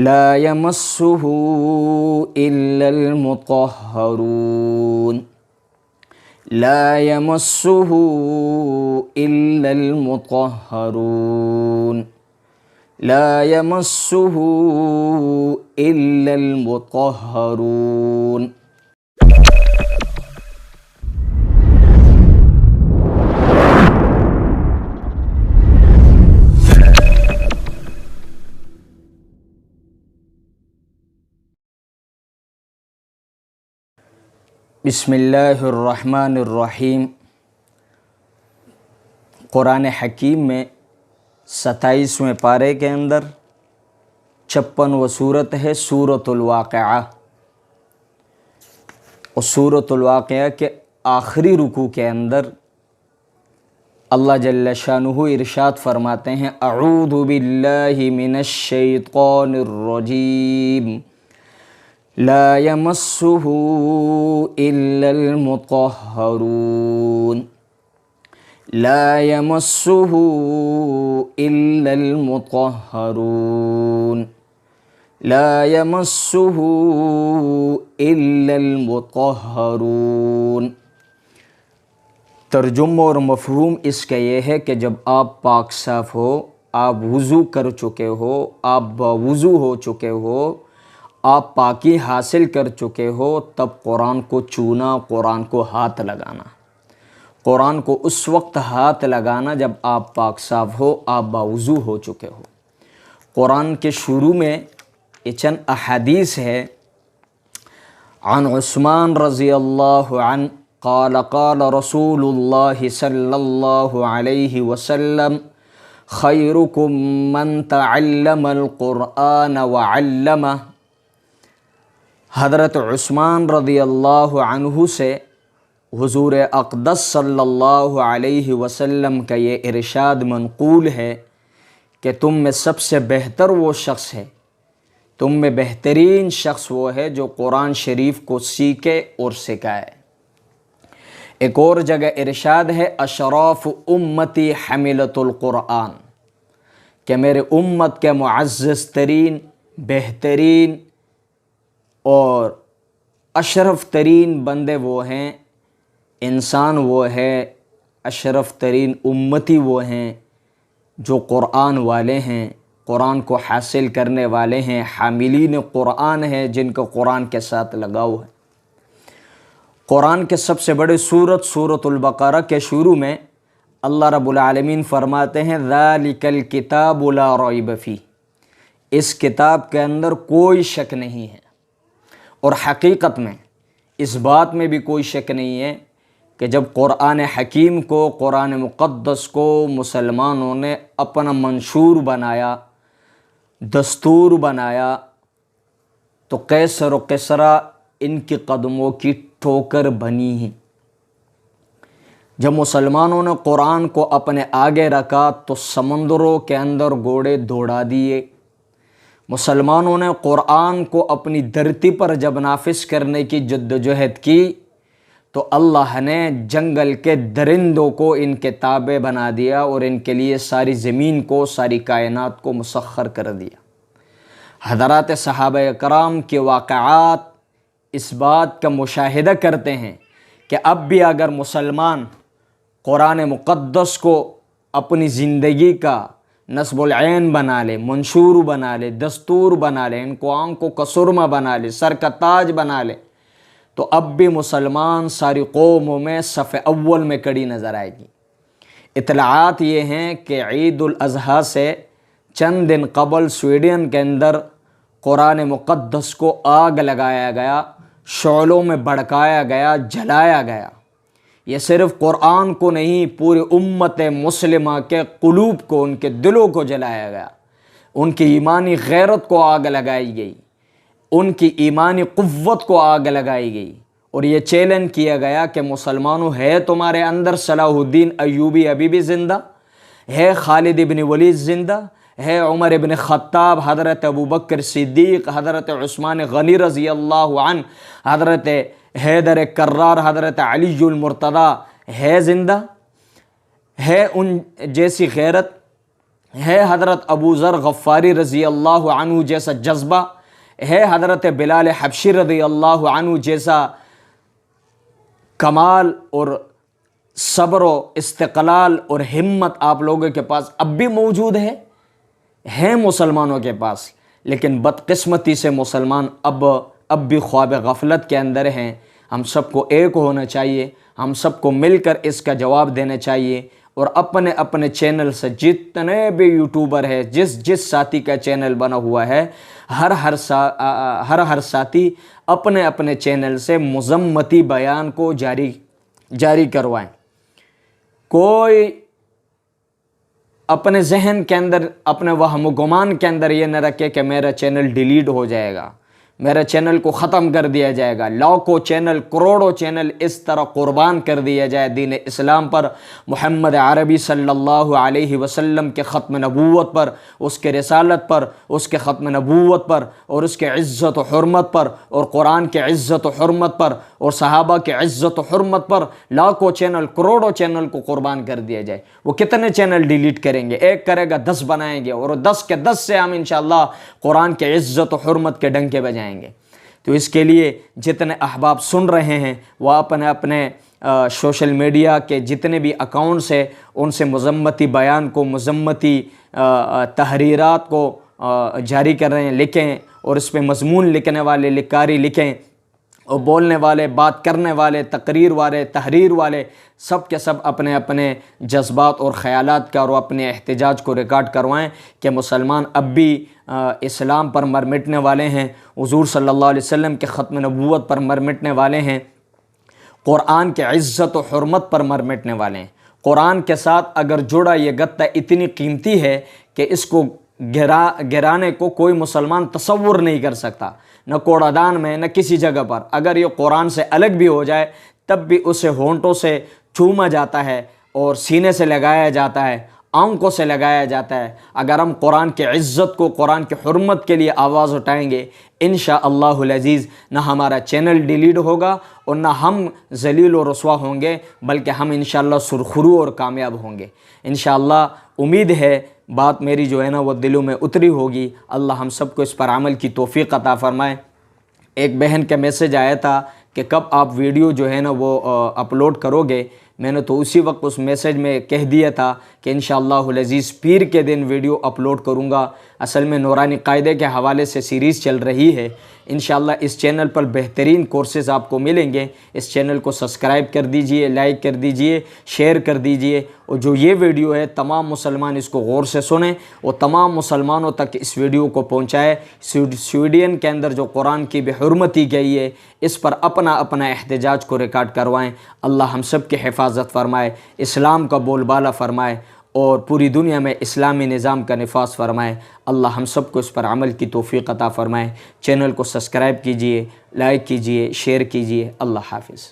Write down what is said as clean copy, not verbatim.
لا يمسه إلا المطهرون لا يمسه إلا المطهرون لا يمسه إلا المطهرون. بسم اللہ الرحمن الرحیم. قرآن حکیم میں 27ویں پارے کے اندر 56 صورت ہے سورۃ الواقعہ. اور سورۃ الواقعہ کے آخری رکوع کے اندر اللہ جل شانہ ارشاد فرماتے ہیں اعوذ باللہ من الشیطان الرجیم لا يمسه إلا المطهرون لا يمسه إلا المطهرون لا يمسه إلا المطهرون. ترجمہ اور مفہوم اس کا یہ ہے کہ جب آپ پاک صاف ہو، آپ وضو کر چکے ہو، آپ باوضو ہو چکے ہو، آپ پاکی حاصل کر چکے ہو، تب قرآن کو چونا، قرآن کو ہاتھ لگانا. قرآن کو اس وقت ہاتھ لگانا جب آپ پاک صاف ہو، آپ باوضو ہو چکے ہو. قرآن کے شروع میں یہ چند احادیث ہے. عن عثمان رضی اللہ عنہ قال قال رسول اللہ صلی اللہ علیہ وسلم خیرکم من تعلم القرآن وعلمہ. حضرت عثمان رضی اللہ عنہ سے حضور اقدس صلی اللہ علیہ وسلم کا یہ ارشاد منقول ہے کہ تم میں سب سے بہتر وہ شخص ہے، تم میں بہترین شخص وہ ہے جو قرآن شریف کو سیکھے اور سکھائے. ایک اور جگہ ارشاد ہے اشراف امتی حملۃ القرآن، کہ میرے امت کے معزز ترین، بہترین اور اشرف ترین بندے وہ ہیں، انسان وہ ہے، اشرف ترین امتی وہ ہیں جو قرآن والے ہیں، قرآن کو حاصل کرنے والے ہیں، حاملین قرآن ہیں، جن کو قرآن کے ساتھ لگاؤ ہے. قرآن کے سب سے بڑے سورۃ البقرہ کے شروع میں اللہ رب العالمین فرماتے ہیں ذالک الکتاب لا ریب فیہ، اس کتاب کے اندر کوئی شک نہیں ہے. اور حقیقت میں اس بات میں بھی کوئی شک نہیں ہے کہ جب قرآن حکیم کو، قرآن مقدس کو مسلمانوں نے اپنا منشور بنایا، دستور بنایا، تو قیصر و کسریٰ ان کے قدموں کی ٹھوکر بنی ہیں. جب مسلمانوں نے قرآن کو اپنے آگے رکھا تو سمندروں کے اندر گھوڑے دوڑا دیے. مسلمانوں نے قرآن کو اپنی دھرتی پر جب نافذ کرنے کی جدوجہد کی تو اللہ نے جنگل کے درندوں کو ان کے تابع بنا دیا اور ان کے لیے ساری زمین کو، ساری کائنات کو مسخر کر دیا. حضرات صحابہ کرام کے واقعات اس بات کا مشاہدہ کرتے ہیں کہ اب بھی اگر مسلمان قرآن مقدس کو اپنی زندگی کا نصب العین بنا لے، منشور بنا لے، دستور بنا لے، ان کو آنکھوں کا سرمہ بنا لے، سر کا تاج بنا لے، تو اب بھی مسلمان ساری قوموں میں صف اول میں کڑی نظر آئے گی. اطلاعات یہ ہیں کہ عید الاضحیٰ سے چند دن قبل سویڈن کے اندر قرآن مقدس کو آگ لگایا گیا، شعلوں میں بھڑکایا گیا، جلایا گیا. یہ صرف قرآن کو نہیں، پوری امت مسلمہ کے قلوب کو، ان کے دلوں کو جلایا گیا. ان کی ایمانی غیرت کو آگ لگائی گئی، ان کی ایمانی قوت کو آگ لگائی گئی. اور یہ چیلنج کیا گیا کہ مسلمانوں ہے تمہارے اندر صلاح الدین ایوبی ابھی بھی زندہ ہے، خالد ابن ولید زندہ ہے، عمر ابن خطاب، حضرت ابوبکر صدیق، حضرت عثمان غنی رضی اللہ عنہ، حضرت حیدر کرار، حضرت علی المرتضیٰ ہے زندہ ہے. ان جیسی غیرت ہے حضرت ابو ذر غفاری رضی اللہ عنہ جیسا جذبہ، ہے حضرت بلال حبشی رضی اللہ عنہ جیسا کمال اور صبر و استقلال اور ہمت آپ لوگوں کے پاس اب بھی موجود ہے مسلمانوں کے پاس، لیکن بدقسمتی سے مسلمان اب بھی خواب غفلت کے اندر ہیں۔ ہم سب کو ایک ہونا چاہیے، ہم سب کو مل کر اس کا جواب دینا چاہیے، اور اپنے اپنے چینل سے جتنے بھی یوٹیوبر ہے، جس ساتھی کا چینل بنا ہوا ہے، ہر ساتھی اپنے اپنے چینل سے مذمتی بیان کو جاری کروائیں۔ کوئی اپنے ذہن کے اندر، اپنے وہم و گمان کے اندر یہ نہ رکھے کہ میرا چینل ڈیلیٹ ہو جائے گا، میرا چینل کو ختم کر دیا جائے گا۔ لاکھوں چینل، کروڑوں چینل اس طرح قربان کر دیا جائے دین اسلام پر، محمد عربی صلی اللہ علیہ وسلم کے ختم نبوت پر، اس کے رسالت پر، اس کے ختم نبوت پر، اور اس کے عزت و حرمت پر، اور قرآن کے عزت و حرمت پر، اور صحابہ کے عزت و حرمت پر لاکھوں چینل، کروڑوں چینل کو قربان کر دیا جائے۔ وہ کتنے چینل ڈیلیٹ کریں گے؟ ایک کرے گا 10 بنائیں گے، اور 10 کے 10 سے ہم انشاءاللہ قرآن کے عزت و حرمت کے ڈنکے بجائیں گے۔ تو اس کے لیے جتنے احباب سن رہے ہیں وہ اپنے سوشل میڈیا کے جتنے بھی اکاؤنٹس ہیں ان سے مذمتی بیان کو، مذمتی تحریرات کو جاری کر رہے ہیں، لکھیں، اور اس پہ مضمون لکھنے والے لکاری لکھیں، اور بولنے والے، بات کرنے والے، تقریر والے، تحریر والے، سب کے سب اپنے اپنے جذبات اور خیالات کا اور اپنے احتجاج کو ریکارڈ کروائیں کہ مسلمان اب بھی اسلام پر مر مٹنے والے ہیں، حضور صلی اللہ علیہ وسلم کے ختم نبوت پر مر مٹنے والے ہیں، قرآن کے عزت و حرمت پر مر مٹنے والے ہیں۔ قرآن کے ساتھ اگر جڑا یہ گتہ اتنی قیمتی ہے کہ اس کو گرانے کو کوئی مسلمان تصور نہیں کر سکتا، نہ کوڑا دان میں، نہ کسی جگہ پر۔ اگر یہ قرآن سے الگ بھی ہو جائے تب بھی اسے ہونٹوں سے چوما جاتا ہے، اور سینے سے لگایا جاتا ہے، آنکھوں سے لگایا جاتا ہے۔ اگر ہم قرآن کی عزت کو، قرآن کی حرمت کے لیے آواز اٹھائیں گے، انشاءاللہ العزیز نہ ہمارا چینل ڈیلیٹ ہوگا اور نہ ہم ذلیل و رسوا ہوں گے، بلکہ ہم انشاءاللہ سرخرو اور کامیاب ہوں گے انشاءاللہ۔ امید ہے بات میری جو ہے نا وہ دلوں میں اتری ہوگی۔ اللہ ہم سب کو اس پر عمل کی توفیق عطا فرمائے۔ ایک بہن کا میسج آیا تھا کہ کب آپ ویڈیو جو ہے نا وہ اپلوڈ کرو گے؟ میں نے تو اسی وقت اس میسج میں کہہ دیا تھا کہ انشاءاللہ العزیز پیر کے دن ویڈیو اپلوڈ کروں گا۔ اصل میں نورانی قاعدے کے حوالے سے سیریز چل رہی ہے، انشاءاللہ اس چینل پر بہترین کورسز آپ کو ملیں گے۔ اس چینل کو سبسکرائب کر دیجئے، لائک کر دیجئے، شیئر کر دیجئے، اور جو یہ ویڈیو ہے تمام مسلمان اس کو غور سے سنیں اور تمام مسلمانوں تک اس ویڈیو کو پہنچائے۔ سویڈین کے اندر جو قرآن کی بے حرمتی گئی ہے اس پر اپنا احتجاج کو ریکارڈ کروائیں۔ اللہ ہم سب کی حفاظت فرمائے، اسلام کا بول بالا فرمائے، اور پوری دنیا میں اسلامی نظام کا نفاذ فرمائے۔ اللہ ہم سب کو اس پر عمل کی توفیق عطا فرمائے۔ چینل کو سبسکرائب کیجئے، لائک کیجئے، شیئر کیجئے۔ اللہ حافظ۔